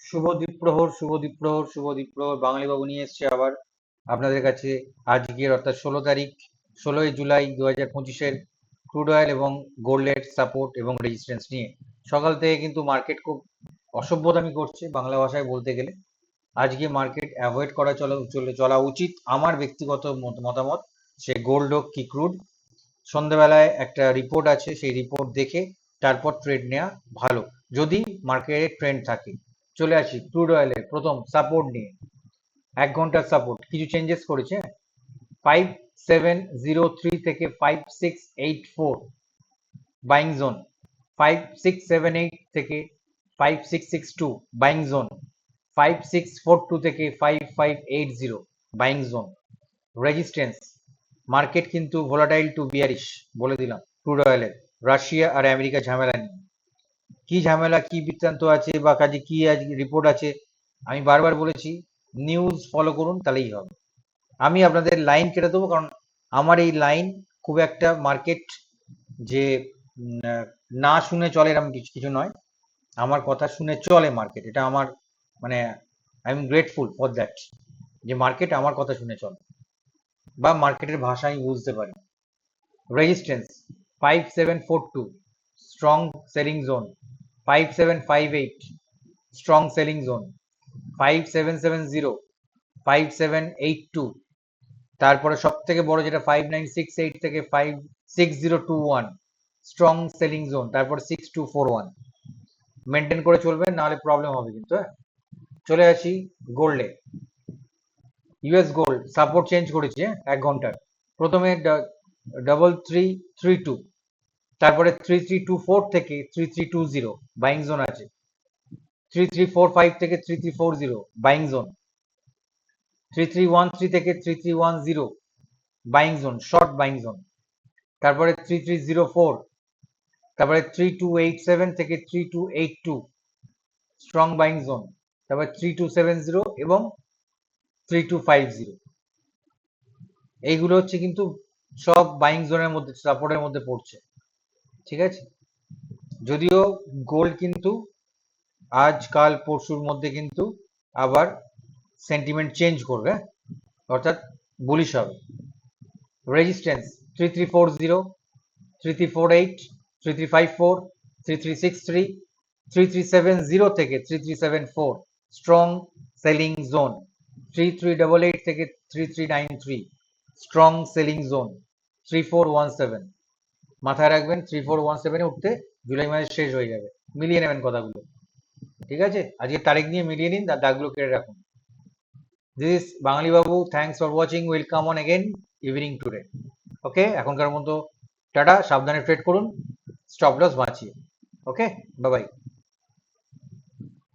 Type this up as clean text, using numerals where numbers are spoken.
শুভ দ্বীপ্রহর বাঙালি বাবু নিয়ে এসছে আবার আপনাদের কাছে আজকের অর্থাৎ 16 তারিখ 16ই জুলাই 2025-এর ক্রুড অয়েল এবং গোল্ডের সাপোর্ট এবং রেজিস্ট্যান্স নিয়ে। সকাল থেকে কিন্তু মার্কেট খুব অসভ্যতামি করছে বাংলা ভাষায় বলতে গেলে। আজকে মার্কেট অ্যাভয়েড করা চলা উচিত আমার ব্যক্তিগত মতামত, সে গোল্ড হোক কি ক্রুড। সন্ধ্যেবেলায় একটা রিপোর্ট আছে, সেই রিপোর্ট দেখে তারপর ট্রেড নেওয়া ভালো যদি মার্কেটে ট্রেন্ড থাকে। চলে আসি ক্রুড অয়েলের প্রথম সাপোর্ট নিয়ে। 1 ঘন্টার সাপোর্ট কিছু চেঞ্জেস করেছে। 5703 থেকে 5684 বাইং জোন, 5678 থেকে 5662 বাইং জোন, 5642 থেকে 5580 বাইং জোন। রেজিস্ট্যান্স, মার্কেট কিন্তু ভোলাটাইল টু বিয়ারিশ বলে দিলাম ক্রুড অয়েলের। রাশিয়া আর আমেরিকা ঝামেলা নিয়ে কি ঝামেলা, কি বৃত্তান্ত আছে বা কাজে কি আজ রিপোর্ট আছে, আমি বারবার বলেছি নিউজ ফলো করুন, তাহলেই হবে। আমি আপনাদের লাইন কেটে দেবো, কারণ আমার এই লাইন খুব একটা মার্কেট যে না শুনে চলে এরকম কিছু নয়, আমার কথা শুনে চলে মার্কেট। এটা আমার মানে I am grateful for that, যে মার্কেট আমার কথা শুনে চলে বা মার্কেটের ভাষা আমি বুঝতে পারি। Resistance 5742 strong selling zone, 5758 strong selling zone, 5770 5782, তারপরে সব থেকে বড় যেটা 5968 থেকে 56021 স্ট্রং সেলিং জোন, তারপর 6241। মেনটেন করে চলবেন, নাহলে প্রবলেম হবে কিন্তু। হ্যাঁ, চলে আসি গোল্ডে। ইউএস গোল্ড সাপোর্ট চেঞ্জ করেছে 1 ঘন্টার। প্রথমে 3332, তারপরে 3324 থেকে 3320 বাইং জোন আছে। 3345 থেকে 3340 বাইং জোন, 3313 থেকে 3310 buying zone, short buying zone. তারপরে 3304, তারপরে 3287 থেকে 3282 স্ট্রং বাইং জোন, তারপরে 3270 এবং 3250। এইগুলো হচ্ছে কিন্তু সব বাইং জোনের মধ্যে, সাপোর্টের মধ্যে পড়ছে। ঠিক আছে, যদিও গোল্ড কিন্তু আজ কাল পরশুর মধ্যে কিন্তু আবার সেন্টিমেন্ট চেঞ্জ করবে, অর্থাৎ বুলিশ হবে। রেজিস্ট্যান্স 3340, 3348, 3354, 3363, 3370 থেকে 3374 স্ট্রং সেলিং জোন, 3388 থেকে 3393 স্ট্রং সেলিং জোন, 3417। মাথায় রাখবেন 3417-এ উঠতে জুলাই মাসে শেষ হয়ে যাবে, মিলিয়ে নেবেন কথাগুলো। ঠিক আছে, আজকে তারিখ নিয়ে মিলিয়ে নিন, তার দাগগুলো কেটে রাখুন। This Bangali Babu, thanks for watching, will come on again evening today. Okay, এখনকার মতো টাটা, সাবধানে ট্রেড করুন, স্টপ লস বাঁচিয়ে। Okay, bye by.